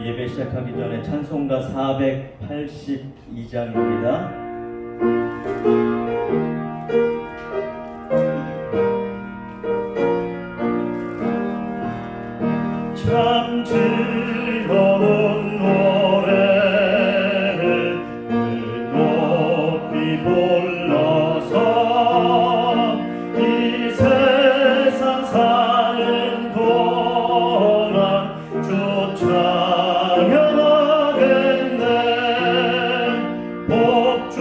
예배 시작하기 전에 찬송가 482장입니다. 참 즐거운 노래를 높이 불러서 이 세상 사는 동안 주 찬양하겠네. 복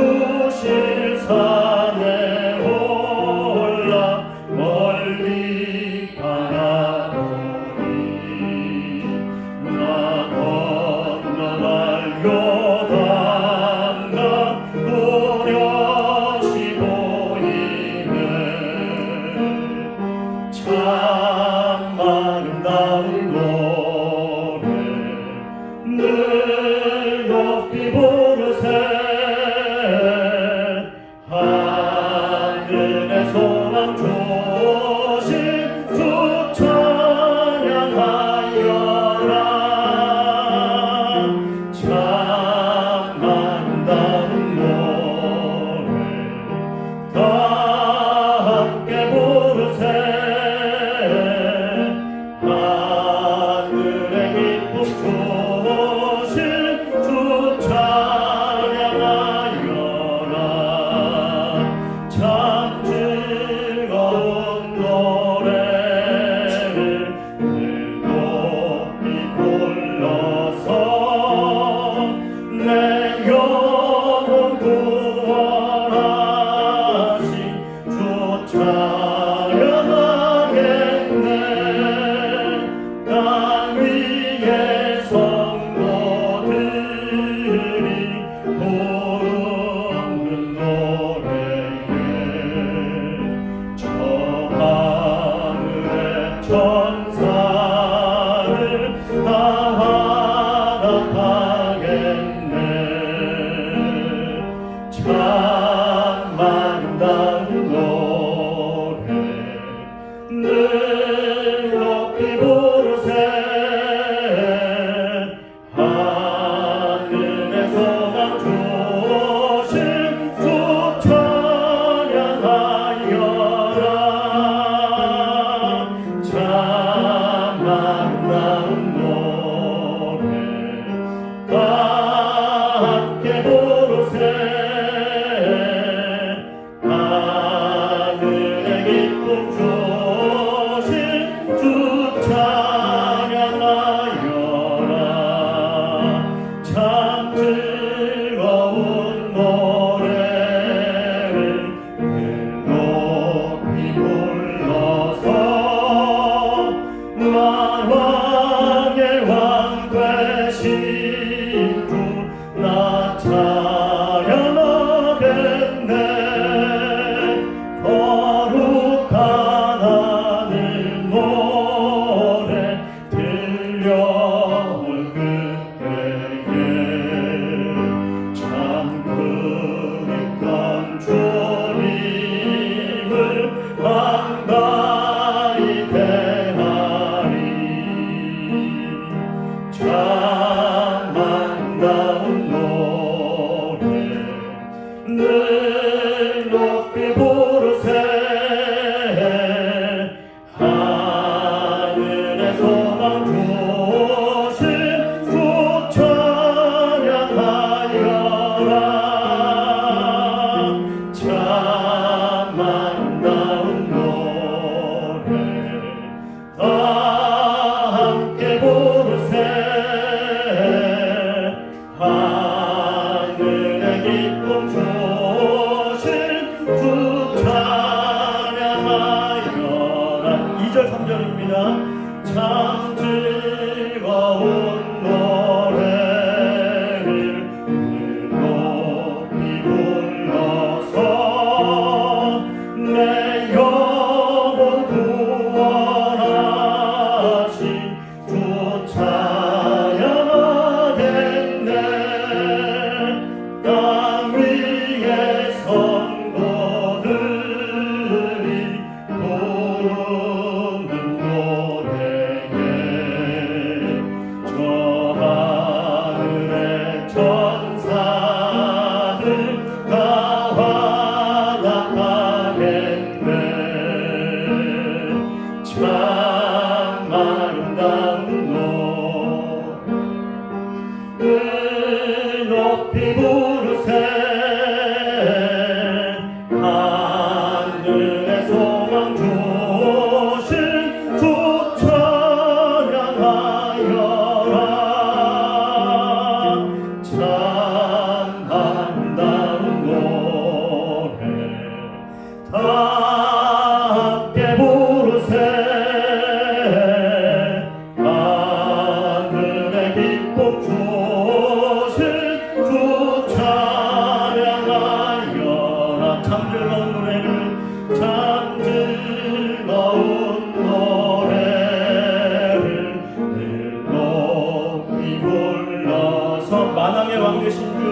만왕의 왕 되신 주,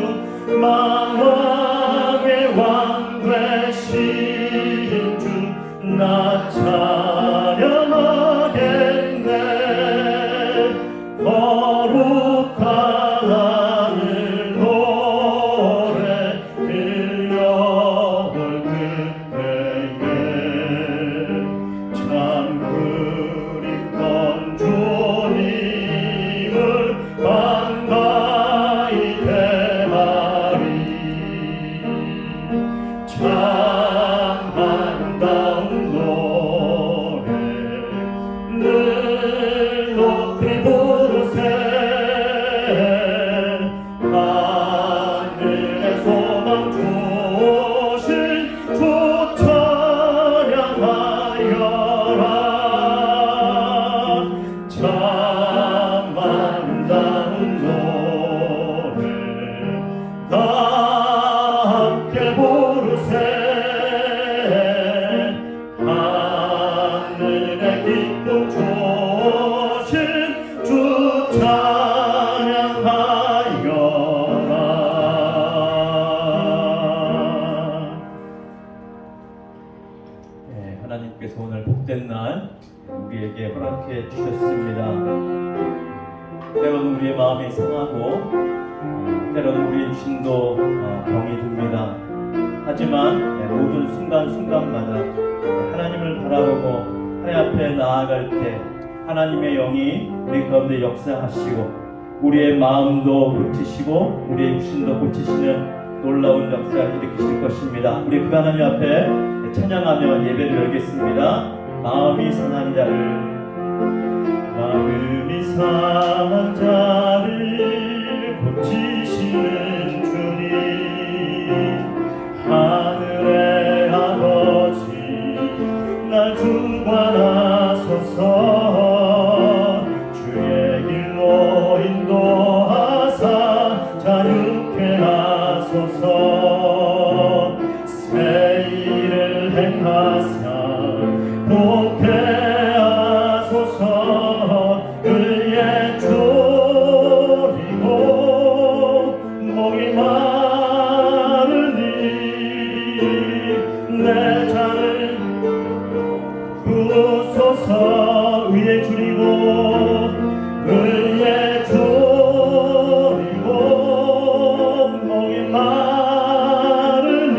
만왕의 왕 되신 주, 나 찬양하겠네. 거룩한 하늘 노래 들려올 그때에 참 그립던 주님을 반가이 대하리. 참 아름다운 노래 늘 높이 부르세. 하늘의 소망 주신 주 찬양하여라. 참 아름다운 노래 다 함께 부르세. 하늘의 기쁨 주신 주 찬양하여라. 네, 하나님께서 오늘 복된 날 우리에게 허락해 주셨습니다. 때로는 우리의 마음이 상하고 때로는 우리의 육신도 병이 듭니다. 하지만 모든 순간순간마다 하나님을 바라보고 하나님 앞에 나아갈 때 하나님의 영이 우리 가운데 역사하시고 우리의 마음도 고치시고 우리의 육신도 고치시는 놀라운 역사를 일으키실 것입니다. 우리 그 하나님 앞에 찬양하며 예배를 열겠습니다. 마음이 상한 자를, 마음이 상한 자를 고치시는 주님, 하늘의 아버지 날 주관하소서. 주의 길로 인도하사 자유케 하소서. 새 일을 행하사 복케 하소서. 그의 졸이고 목이 마르니 내 잔을 부소서. 위에 줄이고 위에 줄이고 목이 마르니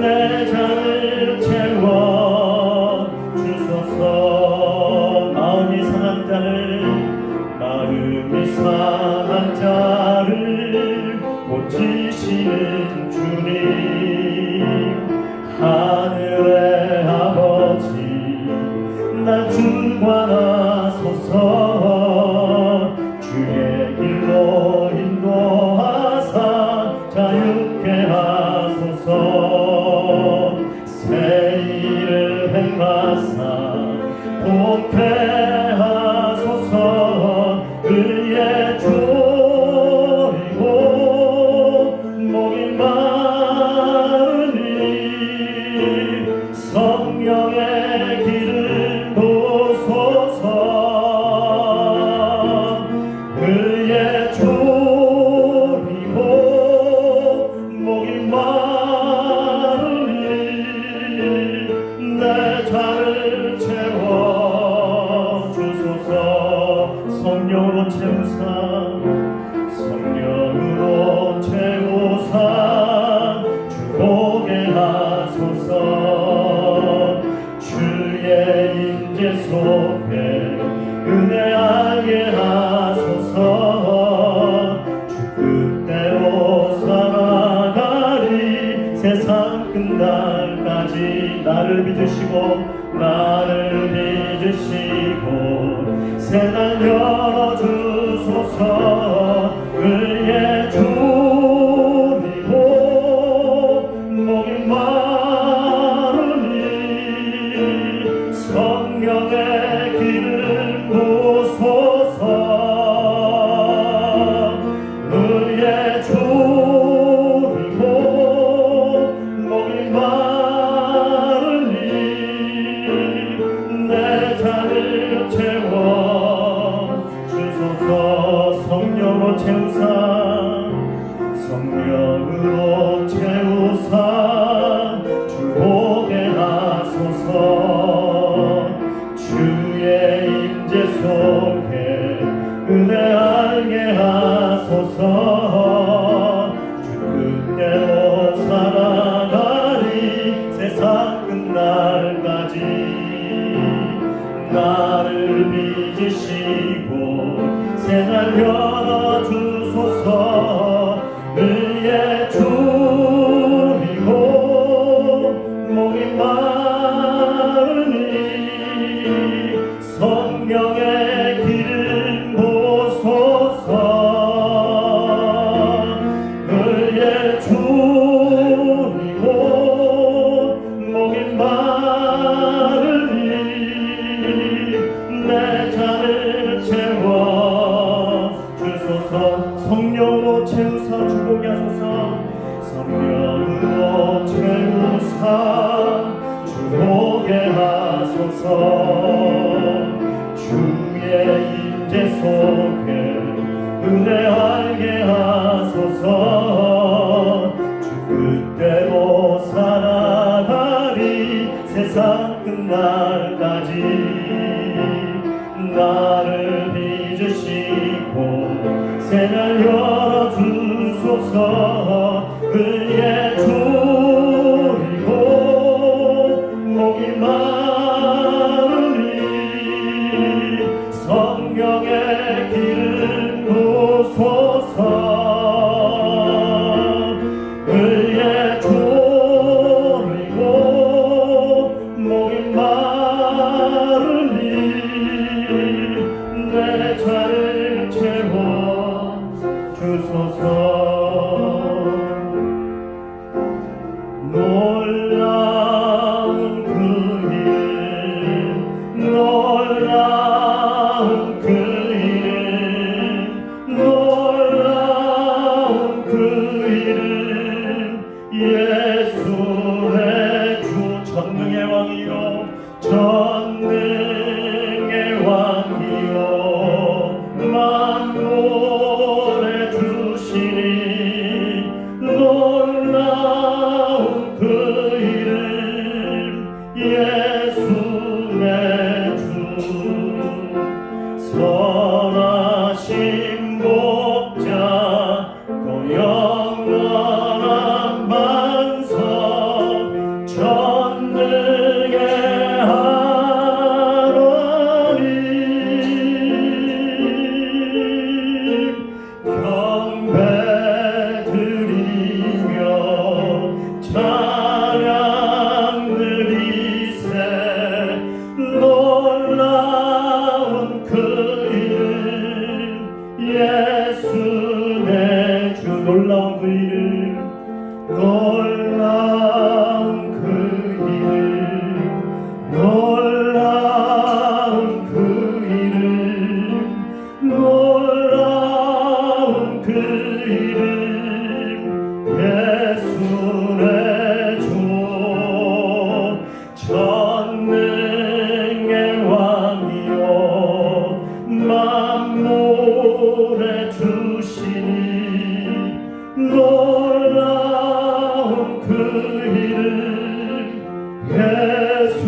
내 잔을 채워 주소서. 마음이 상한 자를, 마음이 상한 자를 고치시는 주님, 하늘의 아버지 날 주관하소서. 주의 길로 인도하사 자유케 하소서. 새 일을 행하사 복케 하소서. 그의 졸이고 목이 마르니 성령의 길을 보소서. 그의 졸이고 목이 마르니 내 잔을 채워 주소서. 성령으로 채우사, 성령으로 채우사 주보게 하소서. 주의 임재 속에 은혜하게 하소서. 주 뜻대로 살아가리. 세상 끝날까지 나를 빚으시고 나를 빚으시고 새날 열어주소서. 그의 줄이고 목이 마르니 성령의 길을 보소서. 그의 줄이고 목이 마르니 내 잔을 채워 주소서. 성령 은혜 알게 하소서. 주 뜻대로 살아가리 세상 끝날까지. 나를 빚으시고 새날 열어주소서. 의의 줄이고 목이 마르니 성령의 길을 보소서. 의의 줄이고 목이 마르니 내 잔을 채워 주소서. 성령으로 채우사 주보게 하소서. 성령으로 채우사 주보게 하소서. 주의 임재 속에 은혜 알게 하소서. 주 뜻대로 살아가리 세상 끝날까지. 나를 빚으시고 새날 열어주소서. 의의 줄이고 목이 마르니 성령의 길을 보소서. 의의 줄이고 목이 마르니 내 잔을 채워 주소서. 놀라운 그 일, 놀라운 그 일은, 놀라운 그 일은 예수의 주 전능의 왕이요 전능의 왕이요 만물의 주시니. 놀라운 그 이름 예수 내 주. 선하신 목자 또 영원한 반석 전능의 하나님. 경배 드리며 찬양 드리세. 놀라운 그 이름 예수 내 주. 놀라운 그 이름, 놀라운 그 이름, 놀라운 그 이름, 놀라운 그 이름 예수 내 주. 전능의 왕이요 만물의 주시니. 놀라운 그 이름 예수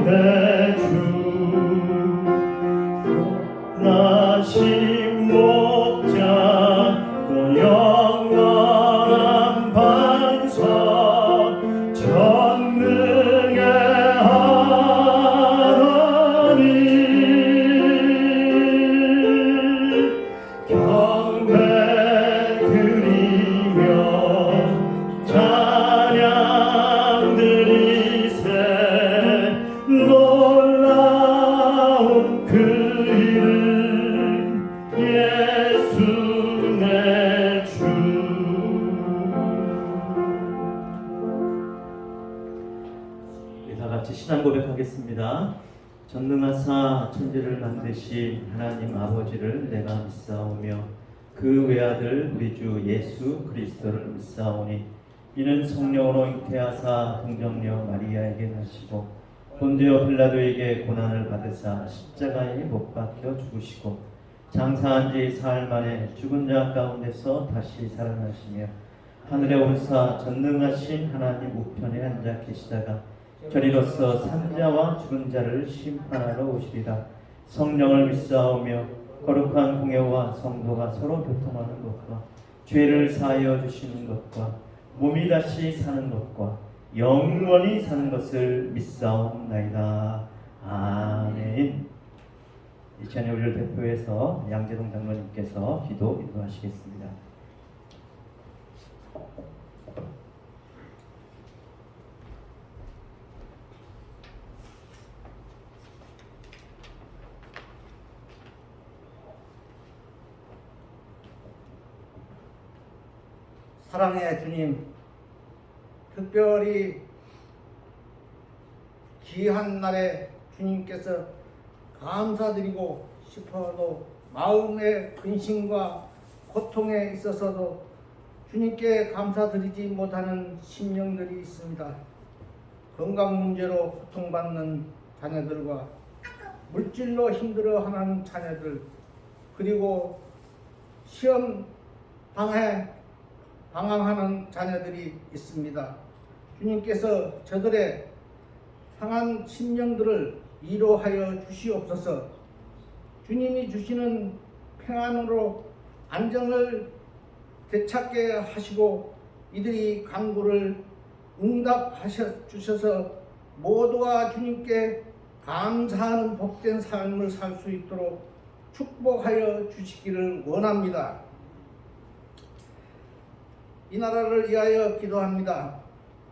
내 주. 나신 목자 또 영원한 반석 전능의 하나님. 경배 드리며 찬양 드리세. 놀라운 그 이름 예수 내 주. 다 같이 신앙 고백하겠습니다. 전능하사 천지를 만드신 하나님 아버지를 내가 믿사오며 그 외아들 우리 주 예수 그리스도를 믿사오니 이는 성령으로 잉태하사 동정녀 마리아에게 나시고 본디오 빌라도에게 고난을 받으사 십자가에 못 박혀 죽으시고 장사한 지 사흘 만에 죽은 자 가운데서 다시 살아나시며 하늘에 오르사 전능하신 하나님 우편에 앉아 계시다가 저리로서 산자와 죽은 자를 심판하러 오시리라. 성령을 믿사오며 거룩한 공예와 성도가 서로 교통하는 것과 죄를 사하여 주시는 것과 몸이 다시 사는 것과 영원히 사는 것을 믿사옵나이다. 아멘. 이 시간에 우리를 대표해서 양재동 장로님께서 기도 인도하시겠습니다. 사랑의 주님, 특별히 귀한 날에 주님께서 감사드리고 싶어도 마음의 근심과 고통에 있어서도 주님께 감사드리지 못하는 심령들이 있습니다. 건강 문제로 고통받는 자녀들과 물질로 힘들어하는 자녀들, 그리고 시험 방황하는 자녀들이 있습니다. 주님께서 저들의 상한 심령들을 위로하여 주시옵소서. 주님이 주시는 평안으로 안정을 되찾게 하시고 이들이 간구를 응답하셔 주셔서 모두가 주님께 감사하는 복된 삶을 살 수 있도록 축복하여 주시기를 원합니다. 이 나라를 위하여 기도합니다.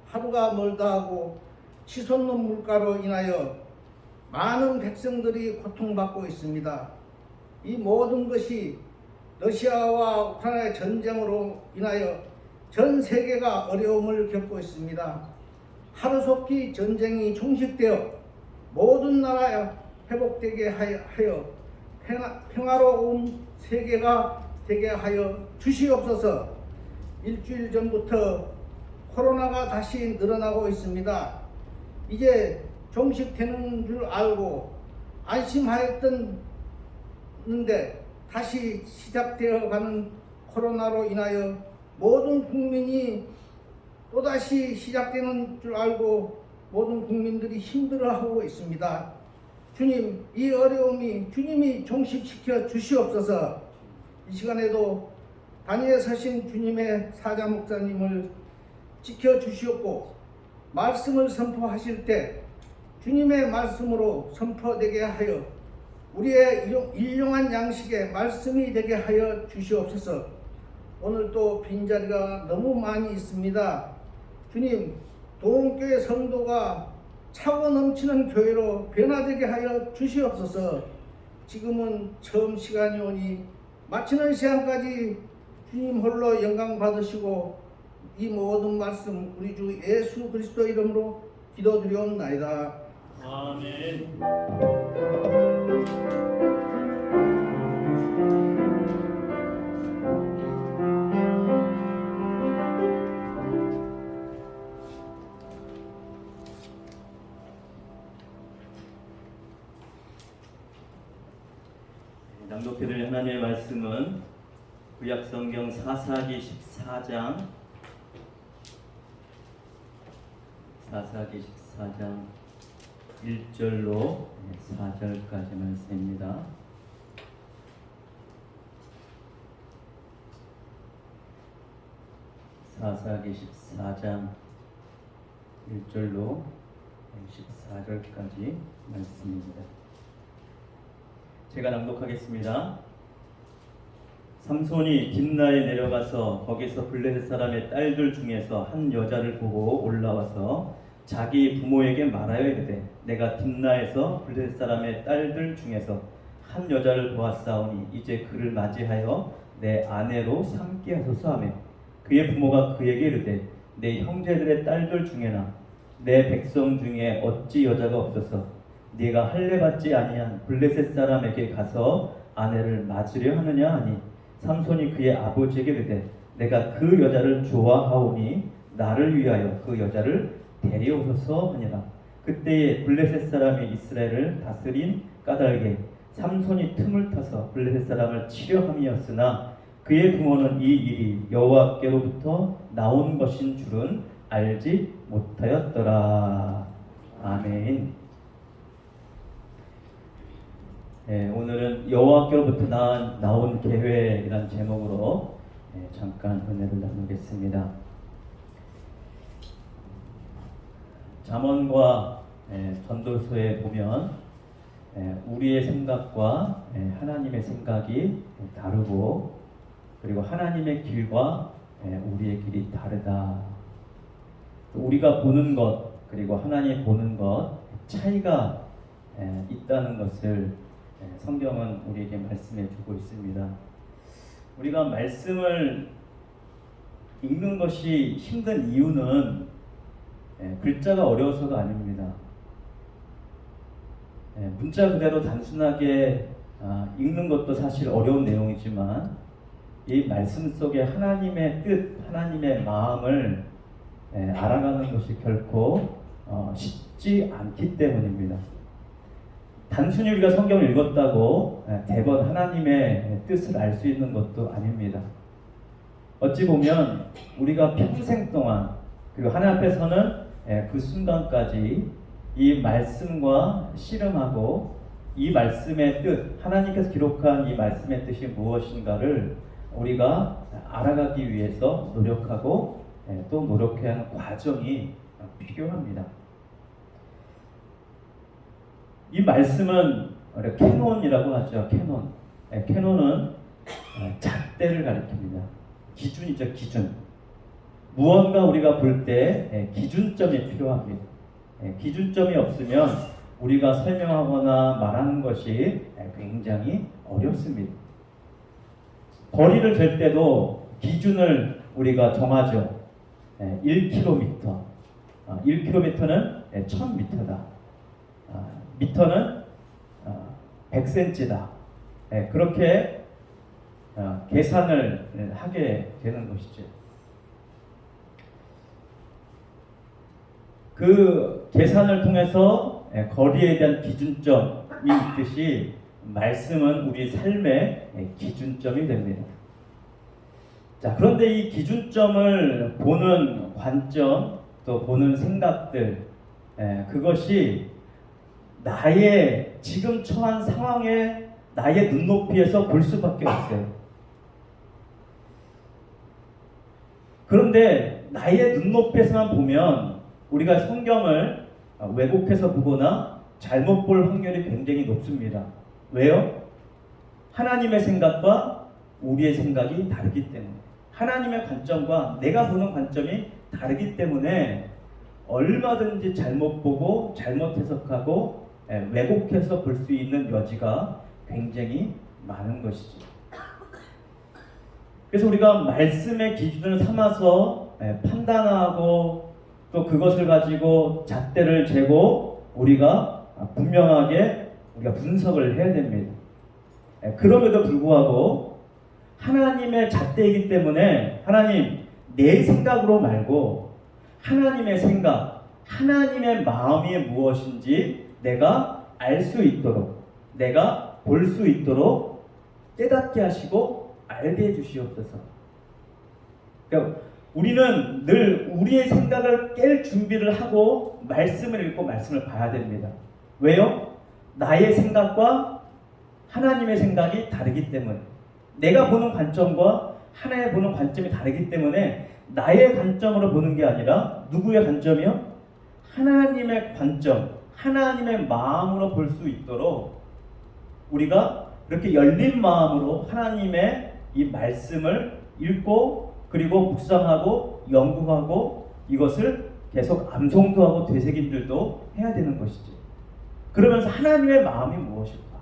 하루가 멀다 하고 치솟는 물가로 인하여 많은 백성들이 고통받고 있습니다. 이 모든 것이 러시아와 우크라이나의 전쟁으로 인하여 전 세계가 어려움을 겪고 있습니다. 하루속히 전쟁이 종식되어 모든 나라에 회복되게 하여 평화로운 세계가 되게 하여 주시옵소서. 일주일 전부터 코로나가 다시 늘어나고 있습니다. 이제 종식되는 줄 알고 안심하였던데 다시 시작되어 가는 코로나로 인하여 모든 국민이 또다시 시작되는 줄 알고 모든 국민들이 힘들어하고 있습니다. 주님, 이 어려움이 주님이 종식시켜 주시옵소서. 이 시간에도 단위에 서신 주님의 사자 목사님을 지켜주시옵고 말씀을 선포하실 때 주님의 말씀으로 선포되게 하여 우리의 일용한 양식의 말씀이 되게 하여 주시옵소서. 오늘 또 빈자리가 너무 많이 있습니다. 주님, 도움교회 성도가 차고 넘치는 교회로 변화되게 하여 주시옵소서. 지금은 처음 시간이 오니 마치는 시간까지 주님 홀로 영광 받으시고 이 모든 말씀 우리 주 예수 그리스도 이름으로 기도드리옵나이다. 아멘. 낭독해드릴 하나님의 말씀은 구약성경 사사기 14장 1절로 4절까지 말씀입니다. 사사기 14장 1절로 14절까지 말씀입니다. 제가 낭독하겠습니다. 삼손이 딥나에 내려가서 거기서 블레셋 사람의 딸들 중에서 한 여자를 보고 올라와서 자기 부모에게 말하여 이르되 내가 딥나에서 블레셋 사람의 딸들 중에서 한 여자를 보았사오니 이제 그를 맞이하여 내 아내로 삼게 하소서 하며 그의 부모가 그에게 이르되 내 형제들의 딸들 중에나 내 백성 중에 어찌 여자가 없어서 네가 할례 받지 아니한 블레셋 사람에게 가서 아내를 맞으려 하느냐 하니 삼손이 그의 아버지에게 이르되 내가 그 여자를 좋아하오니 나를 위하여 그 여자를 데려오소서 하니라. 그때에 블레셋 사람이 이스라엘을 다스린 까닭에 삼손이 틈을 타서 블레셋 사람을 치려 함이었으나 그의 부모는 이 일이 여호와께로부터 나온 것인 줄은 알지 못하였더라. 아멘. 오늘은 여호와께로부터 나온 계획이라는 제목으로 잠깐 은혜를 나누겠습니다. 잠언과 전도서에 보면 우리의 생각과 하나님의 생각이 다르고, 그리고 하나님의 길과 우리의 길이 다르다. 우리가 보는 것 그리고 하나님이 보는 것 차이가 있다는 것을 성경은 우리에게 말씀해 주고 있습니다. 우리가 말씀을 읽는 것이 힘든 이유는 글자가 어려워서가 아닙니다. 문자 그대로 단순하게 읽는 것도 사실 어려운 내용이지만, 이 말씀 속에 하나님의 뜻, 하나님의 마음을 알아가는 것이 결코 쉽지 않기 때문입니다. 단순히 우리가 성경을 읽었다고 대번 하나님의 뜻을 알 수 있는 것도 아닙니다. 어찌 보면 우리가 평생 동안, 그리고 하나님 앞에서는 그 순간까지 이 말씀과 씨름하고, 이 말씀의 뜻, 하나님께서 기록한 이 말씀의 뜻이 무엇인가를 우리가 알아가기 위해서 노력하고 또 노력해야 하는 과정이 필요합니다. 이 말씀은 캐논이라고 하죠. 캐논은 잣대를 가리킵니다. 기준이죠, 기준. 무언가 우리가 볼 때 기준점이 필요합니다. 기준점이 없으면 우리가 설명하거나 말하는 것이 굉장히 어렵습니다. 거리를 잴 때도 기준을 우리가 정하죠. 1km. 1km는 1000m다. 미터는 100cm다. 그렇게 계산을 하게 되는 것이죠. 그 계산을 통해서 거리에 대한 기준점이 있듯이 말씀은 우리 삶의 기준점이 됩니다. 자, 그런데 이 기준점을 보는 관점, 또 보는 생각들, 그것이 나의 지금 처한 상황에 나의 눈높이에서 볼 수밖에 없어요. 그런데 나의 눈높이에서만 보면 우리가 성경을 왜곡해서 보거나 잘못 볼 확률이 굉장히 높습니다. 왜요? 하나님의 생각과 우리의 생각이 다르기 때문에, 하나님의 관점과 내가 보는 관점이 다르기 때문에 얼마든지 잘못 보고 잘못 해석하고 왜곡해서 볼 수 있는 여지가 굉장히 많은 것이죠. 그래서 우리가 말씀의 기준을 삼아서 판단하고, 또 그것을 가지고 잣대를 재고 우리가 분명하게 우리가 분석을 해야 됩니다. 그럼에도 불구하고 하나님의 잣대이기 때문에, 하나님 내 생각으로 말고 하나님의 생각, 하나님의 마음이 무엇인지 내가 알 수 있도록, 내가 볼 수 있도록 깨닫게 하시고 알게 해주시옵소서. 그러니까 우리는 늘 우리의 생각을 깰 준비를 하고 말씀을 읽고 말씀을 봐야 됩니다. 왜요? 나의 생각과 하나님의 생각이 다르기 때문에, 내가 보는 관점과 하나님의 보는 관점이 다르기 때문에 나의 관점으로 보는 게 아니라 누구의 관점이요? 하나님의 관점, 하나님의 마음으로 볼 수 있도록 우리가 그렇게 열린 마음으로 하나님의 이 말씀을 읽고, 그리고 묵상하고 연구하고 이것을 계속 암송도 하고 되새김질도 해야 되는 것이죠. 그러면서 하나님의 마음이 무엇일까?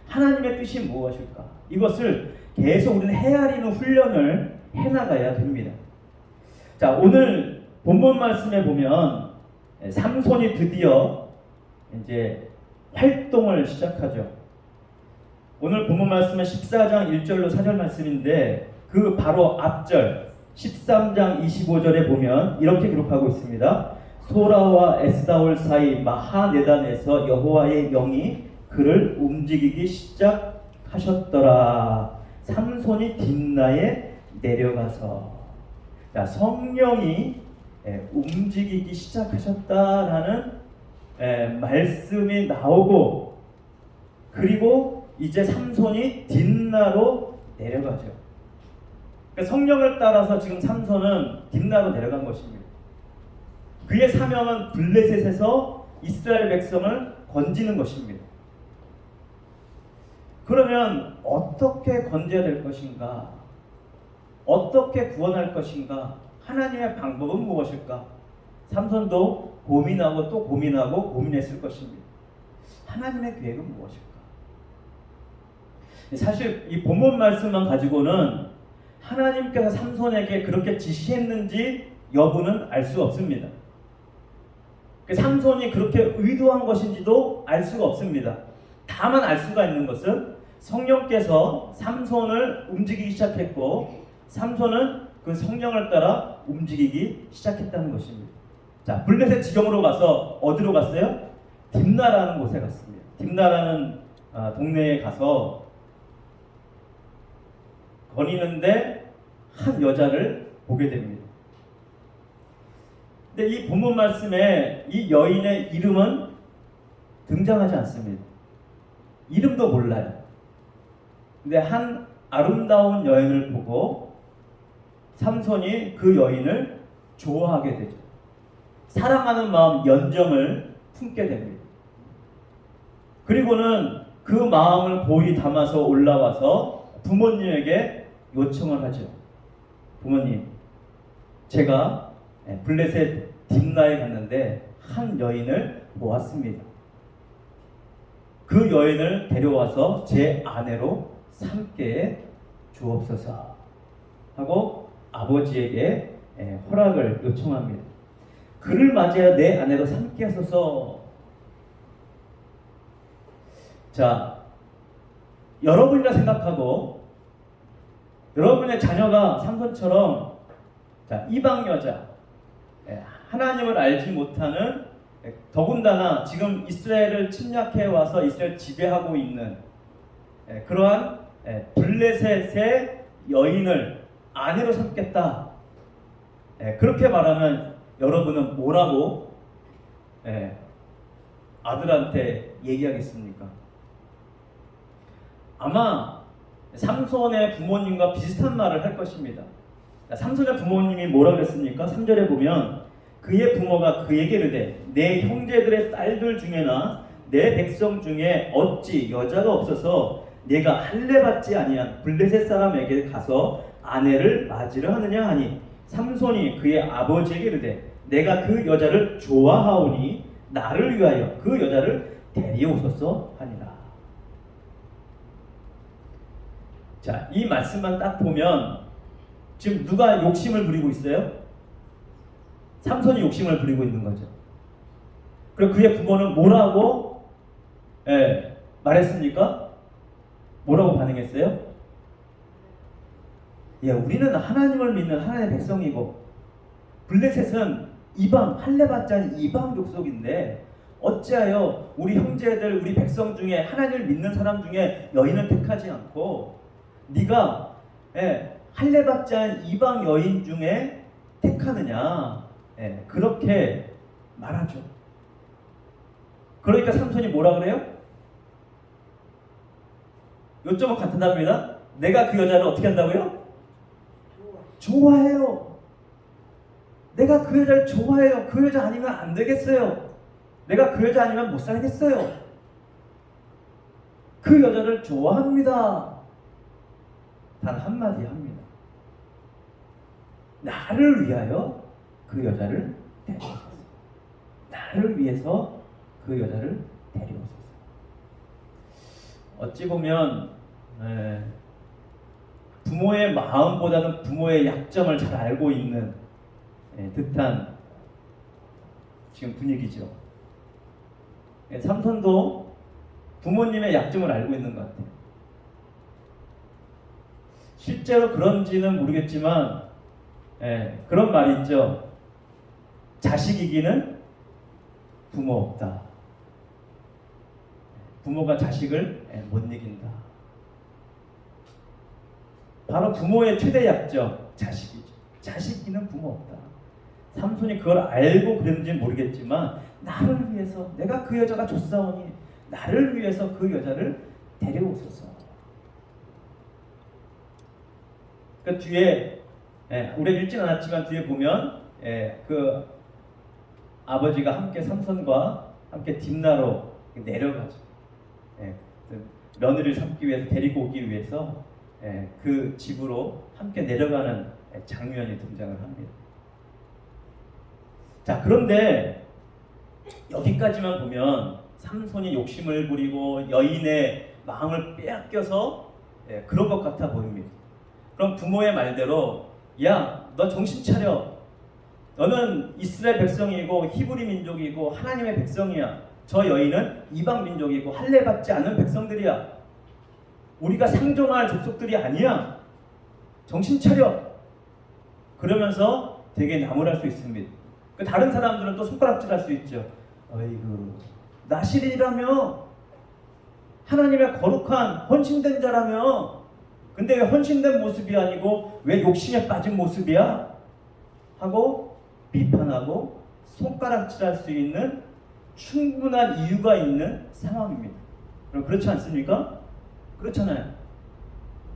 하나님의 뜻이 무엇일까? 이것을 계속 우리는 헤아리는 훈련을 해나가야 됩니다. 자, 오늘 본문 말씀에 보면 삼손이 드디어 이제 활동을 시작하죠. 오늘 본문 말씀은 14장 1절로 4절 말씀인데, 그 바로 앞절 13장 25절에 보면 이렇게 기록하고 있습니다. 소라와 에스다올 사이 마하네단에서 여호와의 영이 그를 움직이기 시작하셨더라. 삼손이 딥나에 내려가서. 자, 성령이 움직이기 시작하셨다라는 말씀이 나오고, 그리고 이제 삼손이 딥나로 내려가죠. 그러니까 성령을 따라서 지금 삼손은 딥나로 내려간 것입니다. 그의 사명은 블레셋에서 이스라엘 백성을 건지는 것입니다. 그러면 어떻게 건져야 될 것인가? 어떻게 구원할 것인가? 하나님의 방법은 무엇일까? 삼손도 고민하고 또 고민하고 고민했을 것입니다. 하나님의 계획은 무엇일까? 사실 이 본문 말씀만 가지고는 하나님께서 삼손에게 그렇게 지시했는지 여부는 알 수 없습니다. 삼손이 그렇게 의도한 것인지도 알 수가 없습니다. 다만 알 수가 있는 것은 성령께서 삼손을 움직이기 시작했고 삼손은 그 성령을 따라 움직이기 시작했다는 것입니다. 자, 블레셋 지경으로 가서 어디로 갔어요? 딥나라는 곳에 갔습니다. 딥나라는 동네에 가서 거니는데 한 여자를 보게 됩니다. 근데 이 본문 말씀에 이 여인의 이름은 등장하지 않습니다. 이름도 몰라요. 근데 한 아름다운 여인을 보고 삼손이 그 여인을 좋아하게 되죠. 사랑하는 마음, 연정을 품게 됩니다. 그리고는 그 마음을 고이 담아서 올라와서 부모님에게 요청을 하죠. 부모님, 제가 블레셋 딥나에 갔는데 한 여인을 보았습니다. 그 여인을 데려와서 제 아내로 삼게 주옵소서 하고 아버지에게 허락을 요청합니다. 그를 맞이하여 내 아내로 삼게 하소서. 자, 여러분이라 생각하고 여러분의 자녀가 삼손처럼 이방 여자, 하나님을 알지 못하는, 더군다나 지금 이스라엘을 침략해 와서 이스라엘 지배하고 있는 그러한 블레셋의 여인을 아내로 삼겠다, 그렇게 말하면 여러분은 뭐라고 아들한테 얘기하겠습니까? 아마 삼손의 부모님과 비슷한 말을 할 것입니다. 삼손의 부모님이 뭐라 그랬습니까? 3절에 보면 그의 부모가 그에게 이르되 내 형제들의 딸들 중에나 내 백성 중에 어찌 여자가 없어서 내가 할례 받지 아니한 블레셋 사람에게 가서 아내를 맞으려 하느냐 하니 삼손이 그의 아버지에게 이르되 내가 그 여자를 좋아하오니 나를 위하여 그 여자를 데려오소서 하니라. 자, 이 말씀만 딱 보면 지금 누가 욕심을 부리고 있어요? 삼손이 욕심을 부리고 있는 거죠. 그리고 그의 부모는 뭐라고 말했습니까? 뭐라고 반응했어요? 우리는 하나님을 믿는 하나님의 백성이고 블레셋은 이방, 할례받지 않은 이방 족속인데 어찌하여 우리 형제들, 우리 백성 중에 하나님을 믿는 사람 중에 여인을 택하지 않고 네가 할례받지 않은 이방 여인 중에 택하느냐, 그렇게 말하죠. 그러니까 삼손이 뭐라 그래요? 요점은 같은답니다. 내가 그 여자를 어떻게 한다고요? 좋아해요. 내가 그 여자를 좋아해요. 그 여자 아니면 안 되겠어요. 내가 그 여자 아니면 못 살겠어요. 그 여자를 좋아합니다. 단 한마디 합니다. 나를 위하여 그 여자를 데려오소서. 나를 위해서 그 여자를 데려오소서. 어찌 보면 부모의 마음보다는 부모의 약점을 잘 알고 있는 듯한 지금 분위기죠. 삼손도 부모님의 약점을 알고 있는 것 같아요. 실제로 그런지는 모르겠지만 그런 말이 있죠. 자식 이기는 부모 없다. 부모가 자식을 못 이긴다. 바로 부모의 최대 약점, 자식이죠. 자식 이기는 부모 없다. 삼손이 그걸 알고 그랬는지 모르겠지만 나를 위해서, 내가 그 여자가 좋사오니 나를 위해서 그 여자를 데려오소서. 그 뒤에 우리가 읽진 않았지만 뒤에 보면 그 아버지가 함께 삼손과 함께 딥나로 내려가죠. 며느리를 삼기 위해서 데리고 오기 위해서 그 집으로 함께 내려가는 장면이 등장을 합니다. 자, 그런데 여기까지만 보면 삼손이 욕심을 부리고 여인의 마음을 빼앗겨서 그런 것 같아 보입니다. 그럼 부모의 말대로 야, 너 정신 차려. 너는 이스라엘 백성이고 히브리 민족이고 하나님의 백성이야. 저 여인은 이방 민족이고 할례받지 않은 백성들이야. 우리가 상종할 족속들이 아니야. 정신 차려. 그러면서 되게 나무랄 수 있습니다. 다른 사람들은 또 손가락질할 수 있죠. 어이구, 나실이라며, 하나님의 거룩한 헌신된 자라며, 근데 왜 헌신된 모습이 아니고 왜 욕심에 빠진 모습이야? 하고 비판하고 손가락질할 수 있는 충분한 이유가 있는 상황입니다. 그럼 그렇지 않습니까? 그렇잖아요.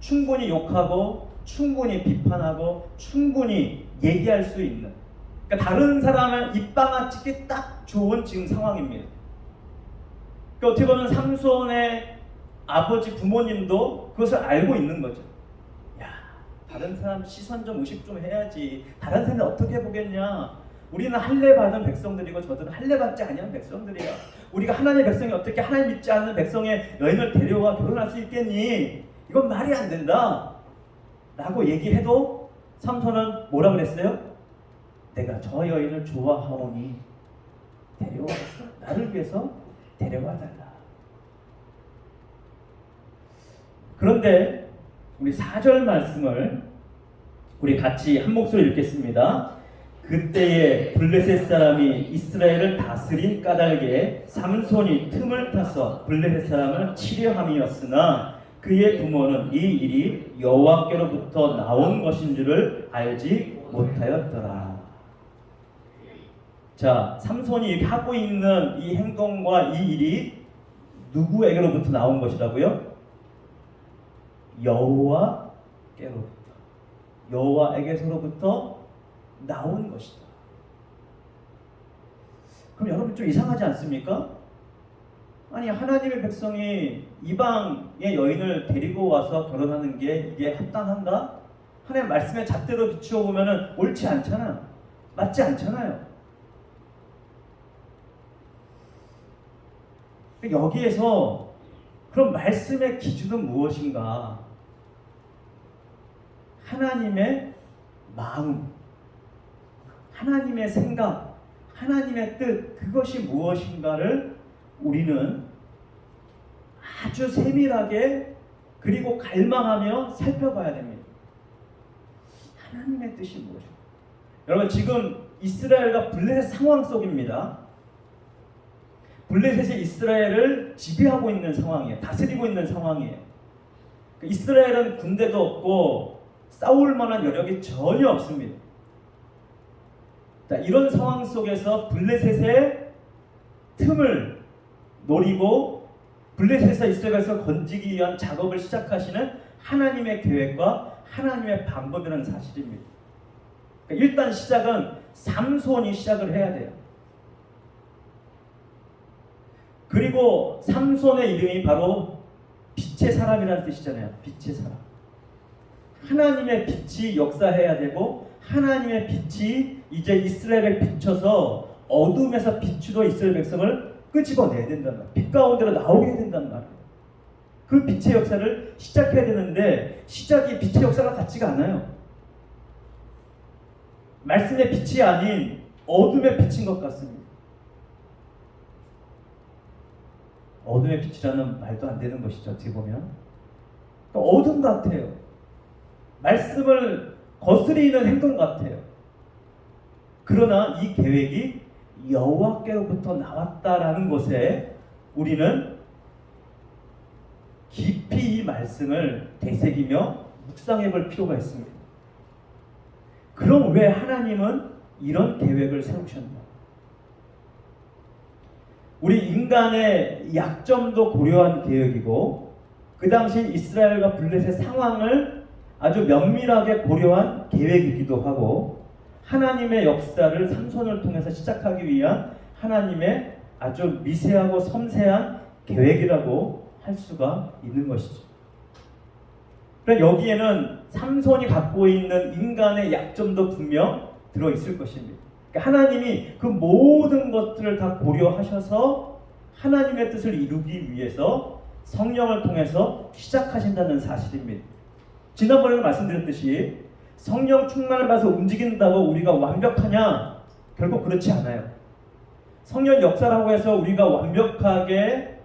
충분히 욕하고 충분히 비판하고 충분히 얘기할 수 있는, 그러니까 다른 사람을 입방아 찍기 딱 좋은 지금 상황입니다. 그러니까 어떻게 보면 삼손의 아버지 부모님도 그것을 알고 있는 거죠. 야, 다른 사람 시선 좀 의식 좀 해야지. 다른 사람이 어떻게 보겠냐. 우리는 할례 받은 백성들이고 저들은 할례 받지 아니한 백성들이야. 우리가 하나님의 백성이 어떻게 하나님 믿지 않는 백성의 여인을 데려와 결혼할 수 있겠니? 이건 말이 안 된다 라고 얘기해도 삼손은 뭐라 그랬어요? 내가 저 여인을 좋아하오니 데려와서 나를 위해서 데려와 달라. 그런데 우리 4절 말씀을 우리 같이 한 목소리 읽겠습니다. 그때에 블레셋 사람이 이스라엘을 다스린 까닭에 삼손이 틈을 타서 블레셋 사람을 치려함이었으나 그의 부모는 이 일이 여호와께로부터 나온 것인 줄을 알지 못하였더라. 자, 삼손이 이렇게 하고 있는 이 행동과 이 일이 누구에게로부터 나온 것이라고요? 여호와에게서로부터 나온 것이다. 그럼 여러분 좀 이상하지 않습니까? 아니, 하나님의 백성이 이방의 여인을 데리고 와서 결혼하는 게 이게 합당한가? 하나님 말씀의 잣대로 비추어 보면은 옳지 않잖아요. 맞지 않잖아요. 여기에서 그럼 말씀의 기준은 무엇인가? 하나님의 마음, 하나님의 생각, 하나님의 뜻, 그것이 무엇인가를 우리는 아주 세밀하게 그리고 갈망하며 살펴봐야 됩니다. 하나님의 뜻이 무엇인가? 여러분, 지금 이스라엘과 블레셋 상황 속입니다. 블레셋이 이스라엘을 지배하고 있는 상황이에요. 다스리고 있는 상황이에요. 이스라엘은 군대도 없고 싸울 만한 여력이 전혀 없습니다. 이런 상황 속에서 블레셋의 틈을 노리고 블레셋에서 이스라엘에서 건지기 위한 작업을 시작하시는 하나님의 계획과 하나님의 방법이라는 사실입니다. 일단 시작은 삼손이 시작을 해야 돼요. 그리고 삼손의 이름이 바로 빛의 사람이라는 뜻이잖아요. 빛의 사람. 하나님의 빛이 역사해야 되고 하나님의 빛이 이제 이스라엘에 비춰서 어둠에서 빛으로 이스라엘 백성을 끄집어내야 된단 말이에요. 빛 가운데로 나오게 해야 된단 말이에요. 그 빛의 역사를 시작해야 되는데 시작이 빛의 역사가 같지가 않아요. 말씀의 빛이 아닌 어둠의 빛인 것 같습니다. 어둠의 빛이라는 말도 안 되는 것이죠. 어떻게 보면 어둠 같아요. 말씀을 거스리는 행동 같아요. 그러나 이 계획이 여호와께로부터 나왔다라는 것에 우리는 깊이 이 말씀을 되새기며 묵상해 볼 필요가 있습니다. 그럼 왜 하나님은 이런 계획을 세우셨나? 우리 인간의 약점도 고려한 계획이고 그 당시 이스라엘과 블레셋의 상황을 아주 면밀하게 고려한 계획이기도 하고 하나님의 역사를 삼손을 통해서 시작하기 위한 하나님의 아주 미세하고 섬세한 계획이라고 할 수가 있는 것이죠. 그러니까 여기에는 삼손이 갖고 있는 인간의 약점도 분명 들어있을 것입니다. 그러니까 하나님이 그 모든 것들을 다 고려하셔서 하나님의 뜻을 이루기 위해서 성령을 통해서 시작하신다는 사실입니다. 지난번에도 말씀드렸듯이 성령 충만을 받아서 움직인다고 우리가 완벽하냐? 결국 그렇지 않아요. 성령 역사라고 해서 우리가 완벽하게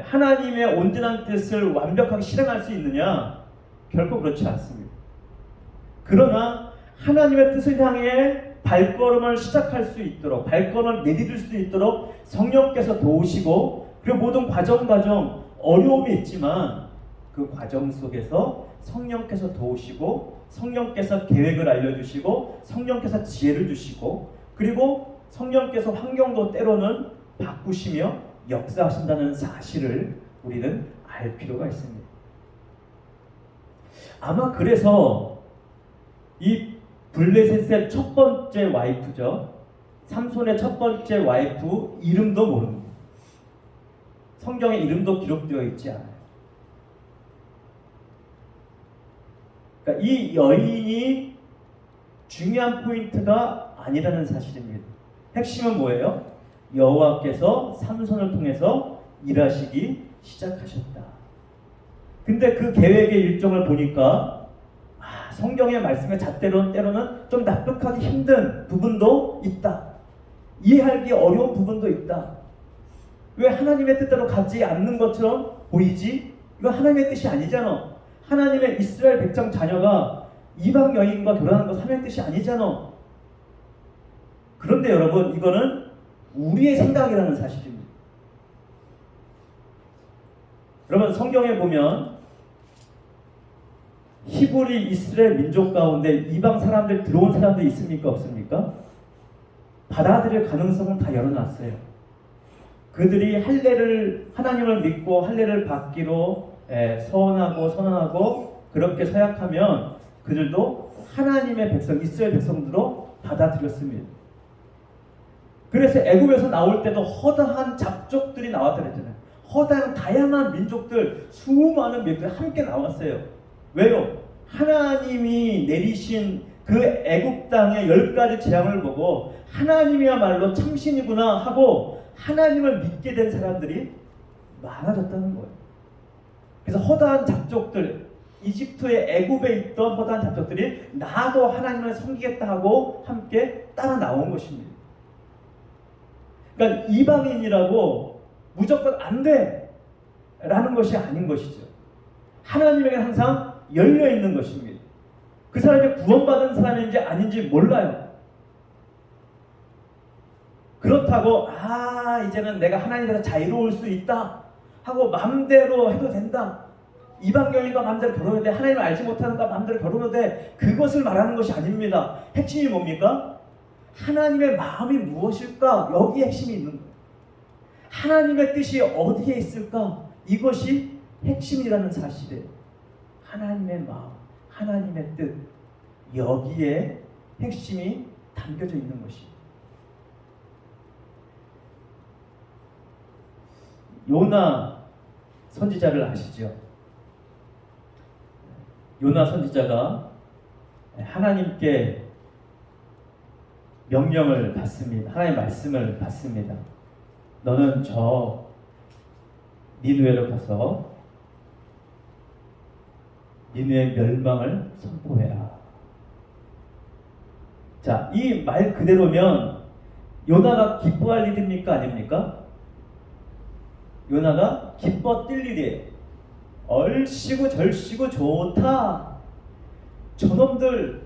하나님의 온전한 뜻을 완벽하게 실행할 수 있느냐? 결코 그렇지 않습니다. 그러나 하나님의 뜻을 향해 발걸음을 시작할 수 있도록, 발걸음을 내디딜 수 있도록 성령께서 도우시고, 그리고 모든 과정 어려움이 있지만 그 과정 속에서 성령께서 도우시고, 성령께서 계획을 알려주시고, 성령께서 지혜를 주시고, 그리고 성령께서 환경도 때로는 바꾸시며 역사하신다는 사실을 우리는 알 필요가 있습니다. 아마 그래서 이 블레셋의 첫 번째 와이프죠, 삼손의 첫 번째 와이프 이름도 모릅니다. 성경에 이름도 기록되어 있지 않아요. 그러니까 이 여인이 중요한 포인트가 아니라는 사실입니다. 핵심은 뭐예요? 여호와께서 삼손을 통해서 일하시기 시작하셨다. 근데 그 계획의 일정을 보니까 성경의 말씀의 잣대로는 때로는 좀 납득하기 힘든 부분도 있다. 이해하기 어려운 부분도 있다. 왜 하나님의 뜻대로 가지 않는 것처럼 보이지? 이건 하나님의 뜻이 아니잖아. 하나님의 이스라엘 백성 자녀가 이방 여인과 결혼하는 건 하나님의 뜻이 아니잖아. 그런데 여러분, 이거는 우리의 생각이라는 사실입니다. 여러분, 성경에 보면 히브리 이스라엘 민족 가운데 이방 사람들, 들어온 사람들이 있습니까? 없습니까? 받아들일 가능성은 다 열어놨어요. 그들이 하나님을 믿고 할례를 받기로 선언하고 그렇게 서약하면 그들도 하나님의 백성, 이스라엘 백성들로 받아들였습니다. 그래서 애굽에서 나올 때도 허다한 잡족들이 나왔다 그랬잖아요. 허다한 다양한 민족들, 수많은 민족들이 함께 나왔어요. 왜요? 하나님이 내리신 그 애굽 땅의 10가지 재앙을 보고 하나님이야말로 참신이구나 하고 하나님을 믿게 된 사람들이 많아졌다는 거예요. 그래서 허다한 잡족들, 이집트의 애굽에 있던 허다한 잡족들이 나도 하나님을 섬기겠다 하고 함께 따라 나온 것입니다. 그러니까 이방인이라고 무조건 안 돼 라는 것이 아닌 것이죠. 하나님에게 항상 열려 있는 것입니다. 그 사람이 구원받은 사람인지 아닌지 몰라요. 그렇다고 이제는 내가 하나님께서 자유로울 수 있다 하고 마음대로 해도 된다, 이방 여인과 마음대로 결혼해도 돼, 하나님을 알지 못하는가 마음대로 결혼해도 돼, 그것을 말하는 것이 아닙니다. 핵심이 뭡니까? 하나님의 마음이 무엇일까? 여기에 핵심이 있는 거예요. 하나님의 뜻이 어디에 있을까? 이것이 핵심이라는 사실이에요. 하나님의 마음, 하나님의 뜻, 여기에 핵심이 담겨져 있는 것입니다. 요나 선지자를 아시죠? 요나 선지자가 하나님께 명령을 받습니다. 하나님의 말씀을 받습니다. 너는 저 니느웨로 가서 니느웨의 멸망을 선포해라. 자, 이 말 그대로면 요나가 기뻐할 일입니까? 아닙니까? 요나가 기뻐 뛸 일이에요. 얼씨구 절씨구 좋다. 저놈들,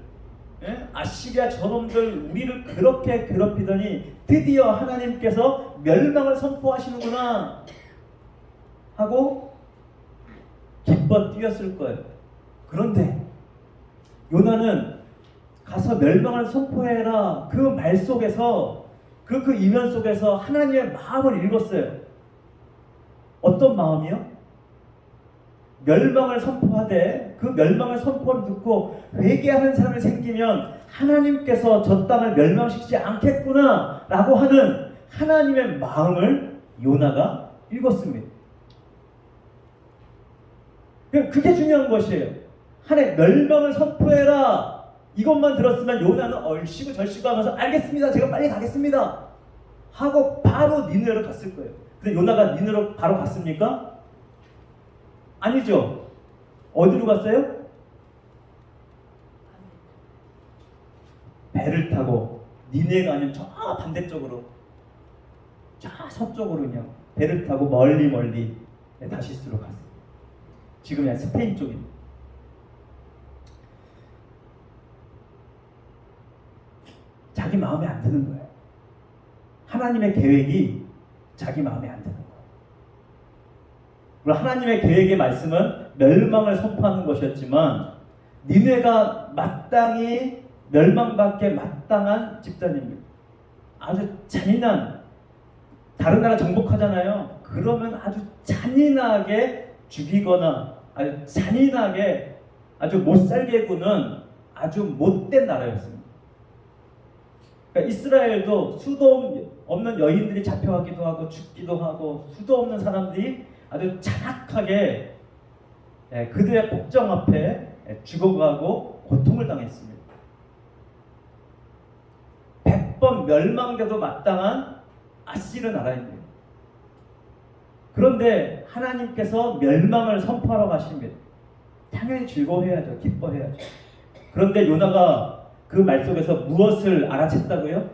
아시리아 저놈들 우리를 그렇게 괴롭히더니 드디어 하나님께서 멸망을 선포하시는구나 하고 기뻐 뛰었을 거예요. 그런데 요나는 가서 멸망을 선포해라, 그 말 속에서 그 이면 속에서 하나님의 마음을 읽었어요. 어떤 마음이요? 멸망을 선포하되 그 멸망을 선포를 듣고 회개하는 사람이 생기면 하나님께서 저 땅을 멸망시키지 않겠구나 라고 하는 하나님의 마음을 요나가 읽었습니다. 그게 중요한 것이에요. 하나님 멸망을 선포해라. 이것만 들었으면 요나는 얼씨구 절씨구 하면서 알겠습니다. 제가 빨리 가겠습니다. 하고 바로 니느웨로 갔을 거예요. 근데 요나가 니느웨로 바로 갔습니까? 아니죠. 어디로 갔어요? 배를 타고 니느웨가 아니면 저 반대쪽으로 저 서쪽으로 그냥 배를 타고 멀리 다시스로 갔어요. 지금 스페인 쪽입니다. 자기 마음에 안 드는 거예요. 하나님의 계획이 자기 마음에 안 드는 거예요. 물론 하나님의 계획의 말씀은 멸망을 선포하는 것이었지만 니느웨가 마땅히 멸망받게 마땅한 집단입니다. 아주 잔인한, 다른 나라 정복하잖아요. 그러면 아주 잔인하게 죽이거나 아주 잔인하게 아주 못살게 구는 아주 못된 나라였습니다. 그러니까 이스라엘도 수도 없는 여인들이 잡혀가기도 하고 죽기도 하고 수도 없는 사람들이 아주 잔악하게 그들의 복정 앞에 죽어가고 고통을 당했습니다. 100번 멸망돼도 마땅한 아시르 나라입니다. 그런데 하나님께서 멸망을 선포하러 가십니다. 당연히 즐거워해야죠. 기뻐해야죠. 그런데 요나가 그 말 속에서 무엇을 알아챘다고요?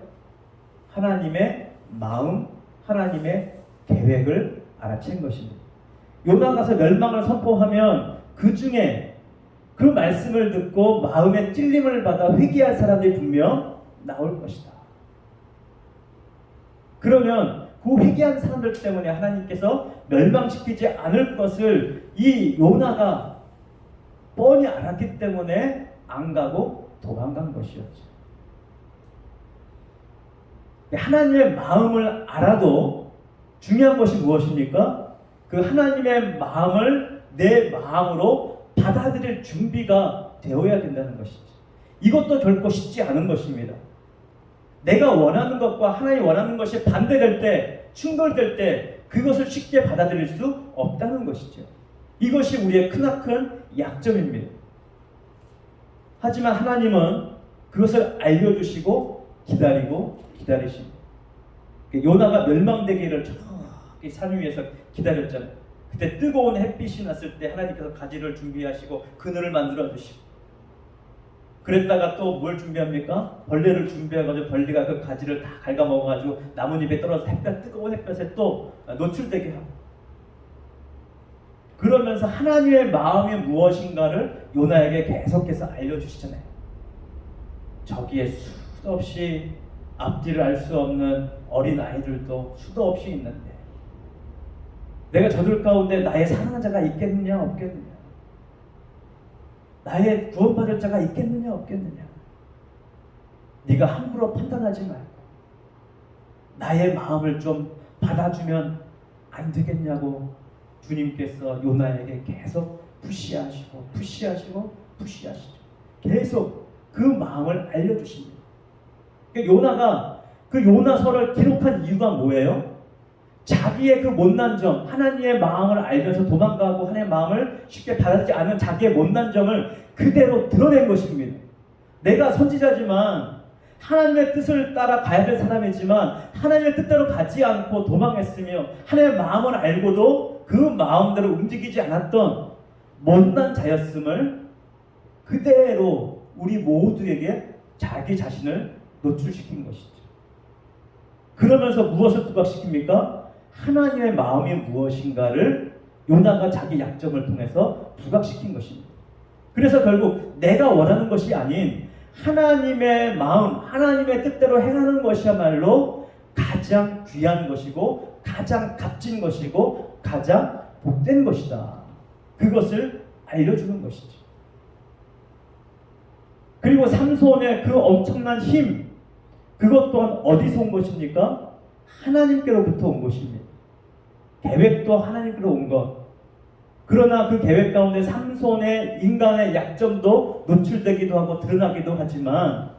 하나님의 마음, 하나님의 계획을 알아챈 것입니다. 요나 가서 멸망을 선포하면 그 중에 그 말씀을 듣고 마음의 찔림을 받아 회개할 사람들이 분명 나올 것이다. 그러면 그 회개한 사람들 때문에 하나님께서 멸망시키지 않을 것을 이 요나가 뻔히 알았기 때문에 안 가고 도망간 것이었죠. 하나님의 마음을 알아도 중요한 것이 무엇입니까? 그 하나님의 마음을 내 마음으로 받아들일 준비가 되어야 된다는 것이죠. 이것도 결코 쉽지 않은 것입니다. 내가 원하는 것과 하나님이 원하는 것이 반대될 때, 충돌될 때 그것을 쉽게 받아들일 수 없다는 것이죠. 이것이 우리의 크나큰 약점입니다. 하지만 하나님은 그것을 알려주시고 기다리십니다. 요나가 멸망되기를 저기 산 위에서 기다렸잖아요. 그때 뜨거운 햇빛이 났을 때 하나님께서 가지를 준비하시고 그늘을 만들어 주시고, 그랬다가 또 뭘 준비합니까? 벌레를 준비해가지고 벌레가 그 가지를 다 갉아먹어가지고 나뭇잎에 떨어져 뜨거운 햇볕에 또 노출되게 하고, 그러면서 하나님의 마음이 무엇인가를 요나에게 계속해서 알려주시잖아요. 저기에 수도 없이 앞뒤를 알 수 없는 어린 아이들도 수도 없이 있는데 내가 저들 가운데 나의 사랑하는 자가 있겠느냐 없겠느냐, 나의 구원받을 자가 있겠느냐 없겠느냐, 네가 함부로 판단하지 말고 나의 마음을 좀 받아주면 안 되겠냐고 주님께서 요나에게 계속 푸시하시고 계속 그 마음을 알려주십니다. 요나가 그 요나서를 기록한 이유가 뭐예요? 자기의 그 못난 점, 하나님의 마음을 알면서 도망가고 하나님의 마음을 쉽게 받아들이지 않은 자기의 못난 점을 그대로 드러낸 것입니다. 내가 선지자지만 하나님의 뜻을 따라 가야 될 사람이지만 하나님의 뜻대로 가지 않고 도망했으며 하나님의 마음을 알고도 그 마음대로 움직이지 않았던 못난 자였음을 그대로 우리 모두에게 자기 자신을 노출시킨 것이죠. 그러면서 무엇을 부각시킵니까? 하나님의 마음이 무엇인가를 요나가 자기 약점을 통해서 부각시킨 것입니다. 그래서 결국 내가 원하는 것이 아닌 하나님의 마음, 하나님의 뜻대로 행하는 것이야말로 가장 귀한 것이고 가장 값진 것이고 가장 복된 것이다. 그것을 알려주는 것이죠. 그리고 삼손의 그 엄청난 힘, 그것 또한 어디서 온 것입니까? 하나님께로부터 온 것입니다. 계획도 하나님께로 온 것, 그러나 그 계획 가운데 삼손의 인간의 약점도 노출되기도 하고 드러나기도 하지만,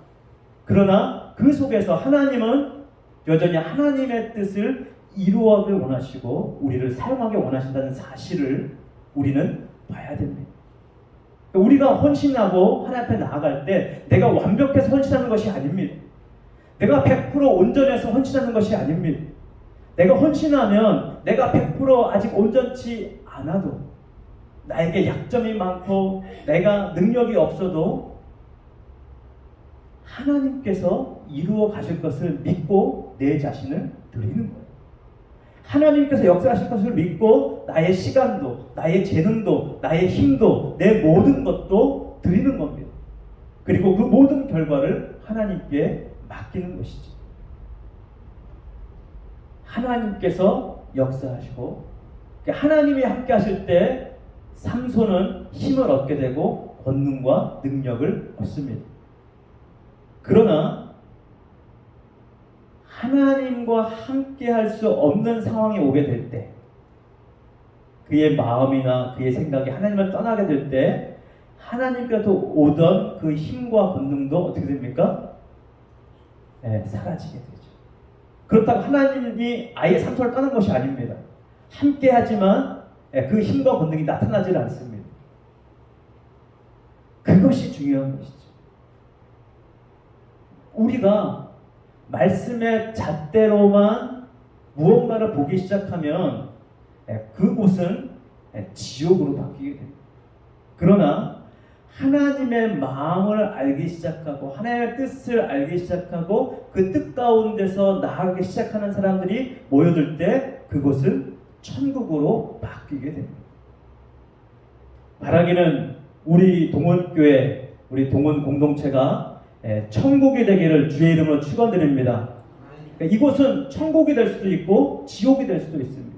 그러나 그 속에서 하나님은 여전히 하나님의 뜻을 이루어가길 원하시고 우리를 사용하기 원하신다는 사실을 우리는 봐야 됩니다. 우리가 헌신하고 하나님 앞에 나아갈 때 내가 완벽해서 헌신하는 것이 아닙니다. 내가 100% 온전해서 헌신하는 것이 아닙니다. 내가 헌신하면 내가 100% 아직 온전치 않아도, 나에게 약점이 많고 내가 능력이 없어도 하나님께서 이루어 가실 것을 믿고 내 자신을 드리는 거예요. 하나님께서 역사하실 것을 믿고 나의 시간도, 나의 재능도, 나의 힘도, 내 모든 것도 드리는 겁니다. 그리고 그 모든 결과를 하나님께 맡기는 것이죠. 하나님께서 역사하시고, 하나님이 함께 하실 때 삼손은 힘을 얻게 되고 권능과 능력을 얻습니다. 그러나 하나님과 함께 할 수 없는 상황이 오게 될 때, 그의 마음이나 그의 생각이 하나님을 떠나게 될 때, 하나님께서 오던 그 힘과 권능도 어떻게 됩니까? 사라지게 되죠. 그렇다고 하나님이 아예 삼손을 떠난 것이 아닙니다. 함께 하지만 그 힘과 권능이 나타나질 않습니다. 그것이 중요한 것이죠. 우리가 말씀의 잣대로만 무언가를 보기 시작하면 그곳은 지옥으로 바뀌게 됩니다. 그러나 하나님의 마음을 알기 시작하고 하나님의 뜻을 알기 시작하고 그 뜻 가운데서 나아가기 시작하는 사람들이 모여들 때 그곳은 천국으로 바뀌게 됩니다. 바라기는 우리 동원교회, 우리 동원 공동체가 천국이 되기를 주의 이름으로 축원드립니다. 이곳은 천국이 될 수도 있고 지옥이 될 수도 있습니다.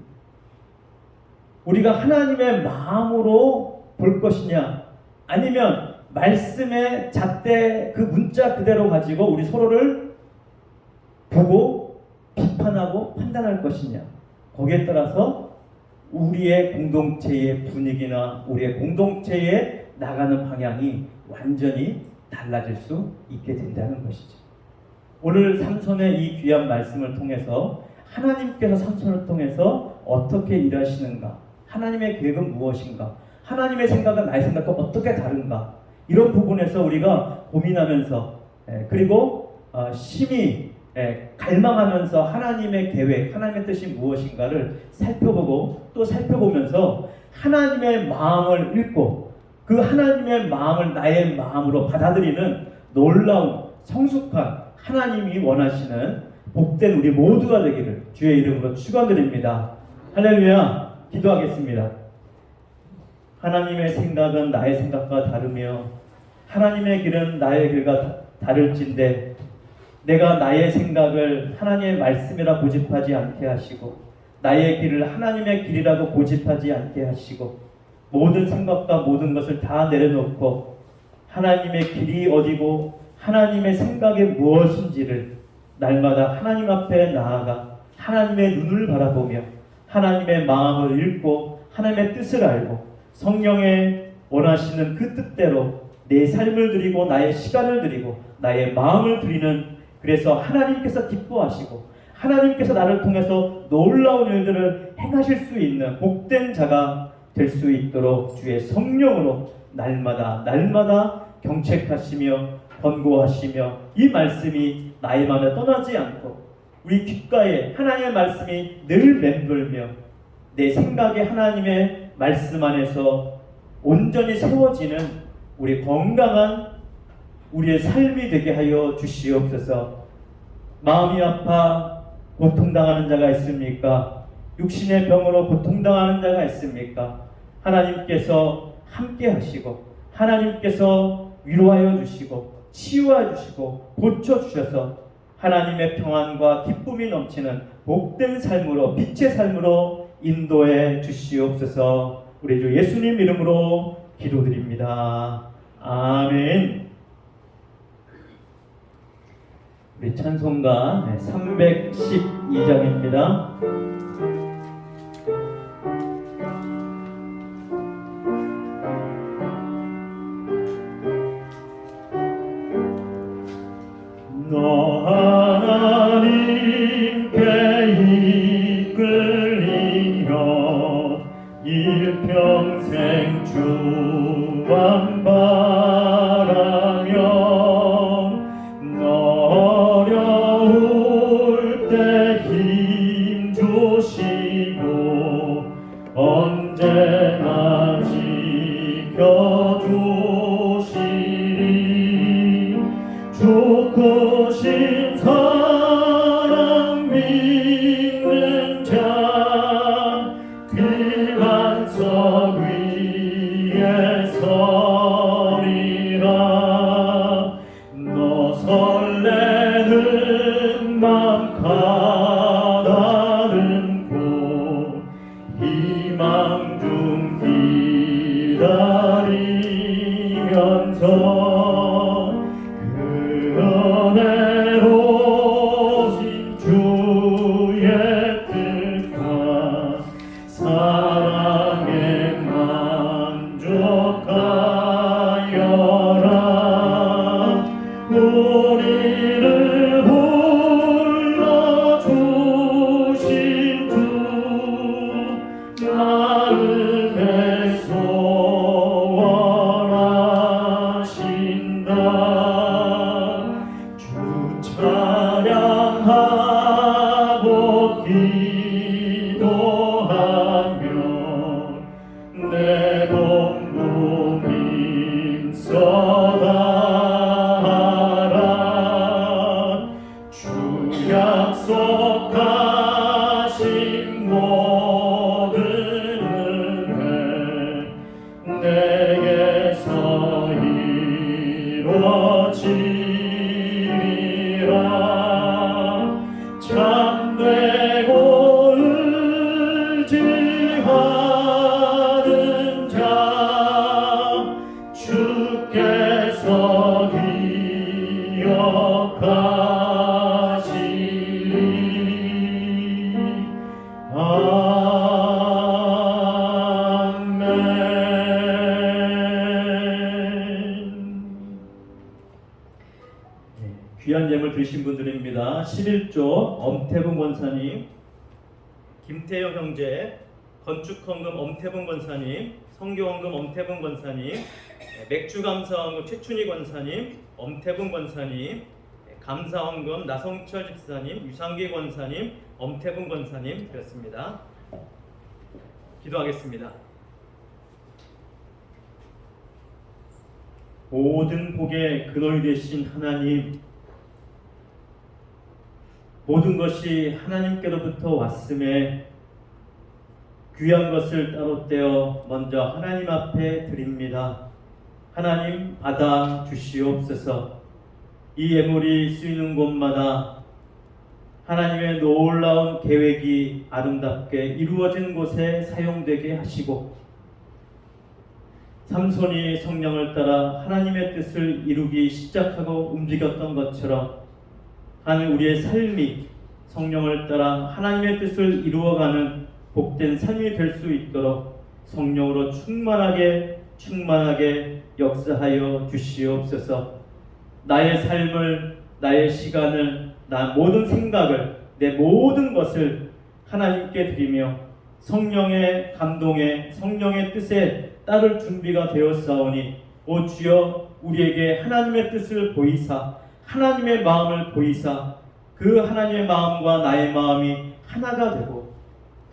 우리가 하나님의 마음으로 볼 것이냐, 아니면 말씀의 잣대 그 문자 그대로 가지고 우리 서로를 보고 비판하고 판단할 것이냐, 거기에 따라서 우리의 공동체의 분위기나 우리의 공동체에 나가는 방향이 완전히 달라질 수 있게 된다는 것이죠. 오늘 삼손의 이 귀한 말씀을 통해서 하나님께서 삼손을 통해서 어떻게 일하시는가, 하나님의 계획은 무엇인가, 하나님의 생각은 나의 생각과 어떻게 다른가, 이런 부분에서 우리가 고민하면서 그리고 심히 갈망하면서 하나님의 계획, 하나님의 뜻이 무엇인가를 살펴보고 또 살펴보면서 하나님의 마음을 읽고 그 하나님의 마음을 나의 마음으로 받아들이는 놀라운 성숙한 하나님이 원하시는 복된 우리 모두가 되기를 주의 이름으로 축원드립니다. 할렐루야. 기도하겠습니다. 하나님의 생각은 나의 생각과 다르며 하나님의 길은 나의 길과 다를진데, 내가 나의 생각을 하나님의 말씀이라 고집하지 않게 하시고 나의 길을 하나님의 길이라고 고집하지 않게 하시고 모든 생각과 모든 것을 다 내려놓고 하나님의 길이 어디고 하나님의 생각이 무엇인지를 날마다 하나님 앞에 나아가 하나님의 눈을 바라보며 하나님의 마음을 읽고 하나님의 뜻을 알고 성령의 원하시는 그 뜻대로 내 삶을 드리고 나의 시간을 드리고 나의 마음을 드리는, 그래서 하나님께서 기뻐하시고 하나님께서 나를 통해서 놀라운 일들을 행하실 수 있는 복된 자가 될 수 있도록 주의 성령으로 날마다 경책하시며 권고하시며 이 말씀이 나의 마음에 떠나지 않고 우리 귓가에 하나님의 말씀이 늘 맴돌며 내 생각에 하나님의 말씀 안에서 온전히 세워지는 우리 건강한 우리의 삶이 되게 하여 주시옵소서. 마음이 아파 고통당하는 자가 있습니까? 육신의 병으로 고통당하는 자가 있습니까? 하나님께서 함께 하시고 하나님께서 위로하여 주시고 치유하여 주시고 고쳐주셔서 하나님의 평안과 기쁨이 넘치는 복된 삶으로, 빛의 삶으로 인도해 주시옵소서. 우리 주 예수님 이름으로 기도드립니다. 아멘. 우리 찬송가 312장입니다. 너 하나님께 이끌리며 일평생 주만 바라며 너 어려울 때 힘 주시고 언제나 지켜주시리 죽고 신 사랑 믿는 자 피반석 위에 서리라 너 설레는 맘 가다듬고 희망 중 기다리면서 그 은혜로 주의 뜻과 사랑에 만족하여라 우리를 불러주신 주 마음에 소원하신다 주 찬양하고 기도하며 내 동무 힘써다하라 주 약속하신 모든 은혜 내게서 이루어지리라 참되고 의지하는 자 주께서 기억하시리 아멘. 귀한 예물 드신 분들입니다. 11조 엄태봉 권사님, 김태영 형제, 건축헌금 엄태봉 권사님, 성교헌금 엄태봉 권사님, 맥주감사헌금 최춘희 권사님, 엄태봉 권사님, 감사헌금 나성철 집사님, 유상기 권사님, 엄태봉 권사님 드렸습니다. 기도하겠습니다. 모든 복의 근원이 되신 하나님, 모든 것이 하나님께로부터 왔음에 귀한 것을 따로 떼어 먼저 하나님 앞에 드립니다. 하나님 받아 주시옵소서. 이 예물이 쓰이는 곳마다 하나님의 놀라운 계획이 아름답게 이루어진 곳에 사용되게 하시고 삼손이 성령을 따라 하나님의 뜻을 이루기 시작하고 움직였던 것처럼 하나님 우리의 삶이 성령을 따라 하나님의 뜻을 이루어가는 복된 삶이 될 수 있도록 성령으로 충만하게 역사하여 주시옵소서. 나의 삶을, 나의 시간을, 나 모든 생각을, 내 모든 것을 하나님께 드리며 성령의 감동에, 성령의 뜻에 따를 준비가 되었사오니 오 주여 우리에게 하나님의 뜻을 보이사 하나님의 마음을 보이사 그 하나님의 마음과 나의 마음이 하나가 되고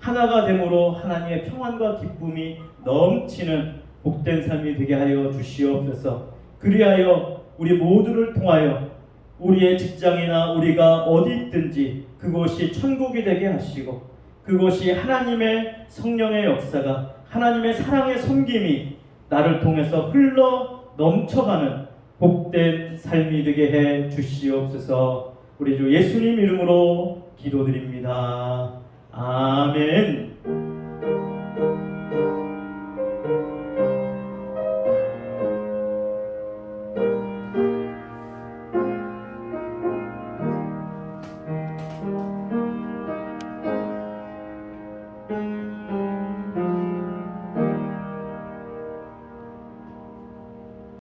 하나가 됨으로 하나님의 평안과 기쁨이 넘치는 복된 삶이 되게 하여 주시옵소서. 그리하여 우리 모두를 통하여 우리의 직장이나 우리가 어디 있든지 그곳이 천국이 되게 하시고 그곳이 하나님의 성령의 역사가 하나님의 사랑의 섬김이 나를 통해서 흘러 넘쳐가는 복된 삶이 되게 해 주시옵소서. 우리 주 예수님 이름으로 기도드립니다.